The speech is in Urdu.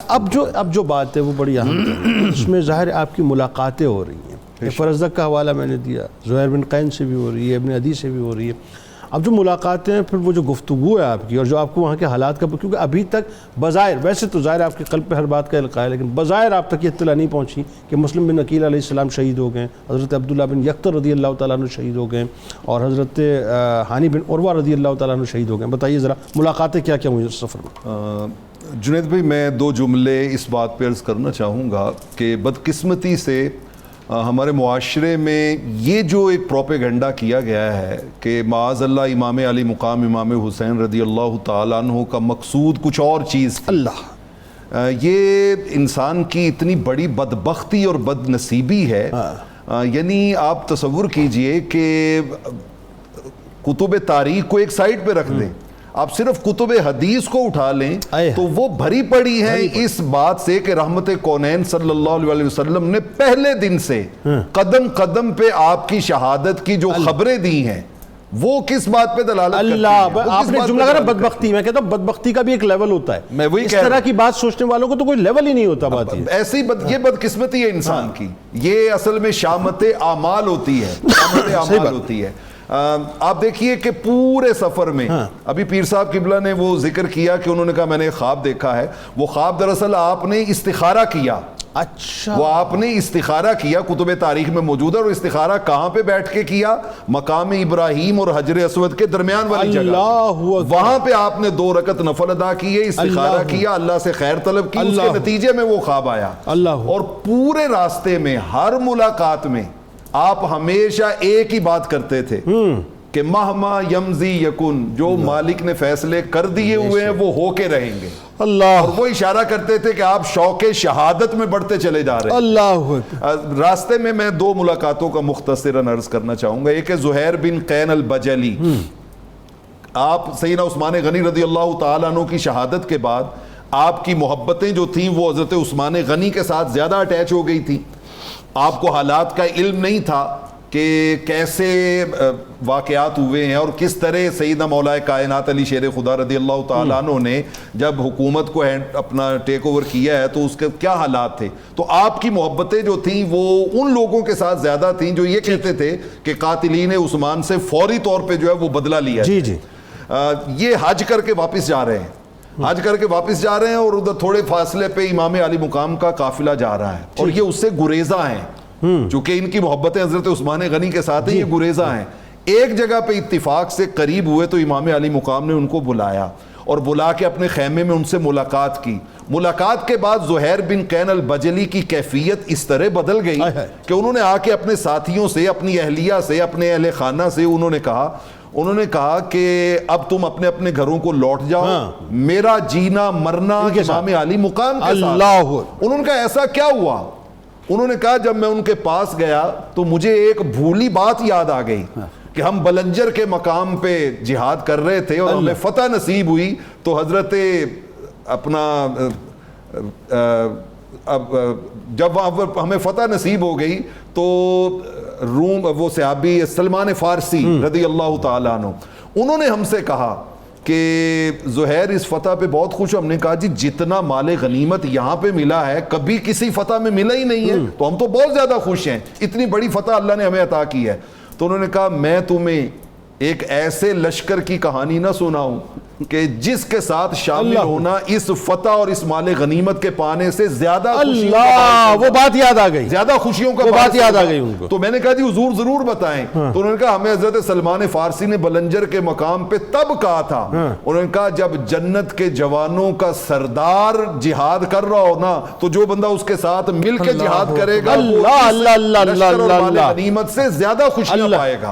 اب جو بات ہے وہ بڑی اہم ہے، اس میں ظاہر آپ کی ملاقاتیں ہو رہی ہیں۔ فرزدق کا حوالہ میں نے دیا، زہیر بن قین سے بھی ہو رہی ہے، ابن عدی سے بھی ہو رہی ہے۔ اب جو ملاقاتیں ہیں، پھر وہ جو گفتگو ہے آپ کی اور جو آپ کو وہاں کے حالات کا، کیونکہ ابھی تک بظاہر، ویسے تو ظاہر آپ کے قلب پہ ہر بات کا القاء ہے، لیکن بظاہر آپ تک یہ اطلاع نہیں پہنچی کہ مسلم بن عقیل علیہ السلام شہید ہو گئے، حضرت عبداللہ بن یقطر رضی اللہ تعالیٰ عنہ شہید ہو گئے، اور حضرت ہانی بن عروہ رضی اللہ تعالیٰ عنہ شہید ہو گئے۔ بتائیے ذرا ملاقاتیں کیا کیا ہوئی اس سفر میں؟ جنید بھائی، میں دو جملے اس بات پہ عرض کرنا چاہوں گا کہ بدقسمتی سے ہمارے معاشرے میں یہ جو ایک پروپیگنڈا کیا گیا ہے کہ معاذ اللہ امام علی مقام امام حسین رضی اللہ تعالیٰ عنہ کا مقصود کچھ اور چیز تھی، یہ انسان کی اتنی بڑی بدبختی اور بد نصیبی ہے۔ یعنی آپ تصور کیجئے کہ کتب تاریخ کو ایک سائٹ پہ رکھ دیں، آپ صرف کتب حدیث کو اٹھا لیں تو وہ بھری پڑی ہے اس بات سے کہ رحمت کونین صلی اللہ علیہ وسلم نے پہلے دن سے قدم قدم پہ آپ کی شہادت کی جو خبریں دی ہیں وہ کس بات پہ دلالت کرتی ہیں؟ آپ نے جملہ کہا بدبختی، میں کہتا ہوں بدبختی کا بھی ایک لیول ہوتا ہے، میں وہی اس طرح کی بات سوچنے والوں کو تو کوئی لیول ہی نہیں ہوتا۔ بات ایسی یہ بدقسمتی ہے انسان کی، یہ اصل میں شامت اعمال ہوتی ہے، شامت اعمال ہوتی ہے۔ آپ دیکھیے کہ پورے سفر میں ابھی پیر صاحب قبلہ نے وہ ذکر کیا کہ انہوں نے کہا میں نے خواب دیکھا ہے، وہ خواب دراصل آپ نے استخارہ کیا۔ اچھا، وہ آپ نے استخارہ کیا، کتب تاریخ میں موجود ہے، اور استخارہ کہاں پہ بیٹھ کے کیا؟ مقام ابراہیم اور حجر اسود کے درمیان والی جگہ، وہاں پہ آپ نے 2 رکعت نفل ادا کیے، استخارہ کیا، اللہ سے خیر طلب کی، اس کے نتیجے میں وہ خواب آیا۔ اور پورے راستے میں ہر ملاقات میں آپ ہمیشہ ایک ہی بات کرتے تھے کہ مہما یمزی یکن، جو مالک نے فیصلے کر دیے ہوئے ہیں وہ ہو کے رہیں گے۔ اور وہ اشارہ کرتے تھے کہ آپ شوق شہادت میں بڑھتے چلے جا رہے ہیں۔ راستے میں 2 ملاقاتوں کا مختصراً عرض کرنا چاہوں گا۔ ایک ہے زہیر بن قین البجلی، آپ سیدنا عثمان غنی رضی اللہ تعالیٰ عنہ کی شہادت کے بعد آپ کی محبتیں جو تھیں وہ حضرت عثمان غنی کے ساتھ زیادہ اٹیچ ہو گئی تھی۔ آپ کو حالات کا علم نہیں تھا کہ کیسے واقعات ہوئے ہیں اور کس طرح سیدنا مولا کائنات علی شیر خدا رضی اللہ تعالیٰ عنہ نے جب حکومت کو اپنا ٹیک اوور کیا ہے تو اس کے کیا حالات تھے۔ تو آپ کی محبتیں جو تھیں وہ ان لوگوں کے ساتھ زیادہ تھیں جو یہ کہتے تھے کہ قاتلین عثمان سے فوری طور پہ جو ہے وہ بدلہ لیا ہے۔ یہ حج کر کے واپس جا رہے ہیں، حج کر کے واپس جا رہے ہیں، اور ادھر تھوڑے فاصلے پہ امام علی مقام کا قافلہ جا رہا ہے، اور یہ اس سے گریزہ ہیں، چونکہ ان کی محبتیں حضرت عثمان غنی کے ساتھ ہیں، یہ گریزہ ہیں۔ ایک جگہ پہ اتفاق سے قریب ہوئے تو امام علی مقام نے ان کو بلایا اور بلا کے اپنے خیمے میں ان سے ملاقات کی۔ ملاقات کے بعد زہیر بن قین البجلی کی کیفیت اس طرح بدل گئی کہ انہوں نے آ کے اپنے ساتھیوں سے، اپنی اہلیہ سے، اپنے اہل خانہ سے انہوں نے کہا کہ اب تم اپنے اپنے گھروں کو لوٹ جاؤ، میرا جینا مرنا امام علی مقام کے ساتھ۔ انہوں نے کہا ایسا کیا ہوا؟ انہوں نے کہا جب میں ان کے پاس گیا تو مجھے ایک بھولی بات یاد آ گئی کہ ہم بلنجر کے مقام پہ جہاد کر رہے تھے اور ہمیں فتح نصیب ہوئی، تو حضرت اپنا جب ہمیں فتح نصیب ہو گئی تو روم، وہ صحابی سلمان فارسی رضی اللہ تعالیٰ عنہ، انہوں نے ہم سے کہا کہ زہیر اس فتح پہ بہت خوش ہو۔ ہم نے کہا جی جتنا مال غنیمت یہاں پہ ملا ہے کبھی کسی فتح میں ملا ہی نہیں ہے، تو ہم تو بہت زیادہ خوش ہیں، اتنی بڑی فتح اللہ نے ہمیں عطا کی ہے۔ تو انہوں نے کہا میں تمہیں ایک ایسے لشکر کی کہانی نہ سناؤں کہ جس کے ساتھ شامل ہونا اس فتح اور اس مال غنیمت کے پانے سے زیادہ وہ بات یاد آ گئی، زیادہ خوشیوں کا بات یاد آ گئی ان کو۔ تو میں نے کہا جی حضور ضرور بتائیں۔ تو انہوں نے کہا ہمیں حضرت سلمان فارسی نے بلنجر کے مقام پہ تب کہا تھا، انہوں نے کہا جب جنت کے جوانوں کا سردار جہاد کر رہا ہو نا تو جو بندہ اس کے ساتھ مل کے جہاد کرے گا وہ اس لشکر اور مال غنیمت سے زیادہ خوشیاں پائے گا۔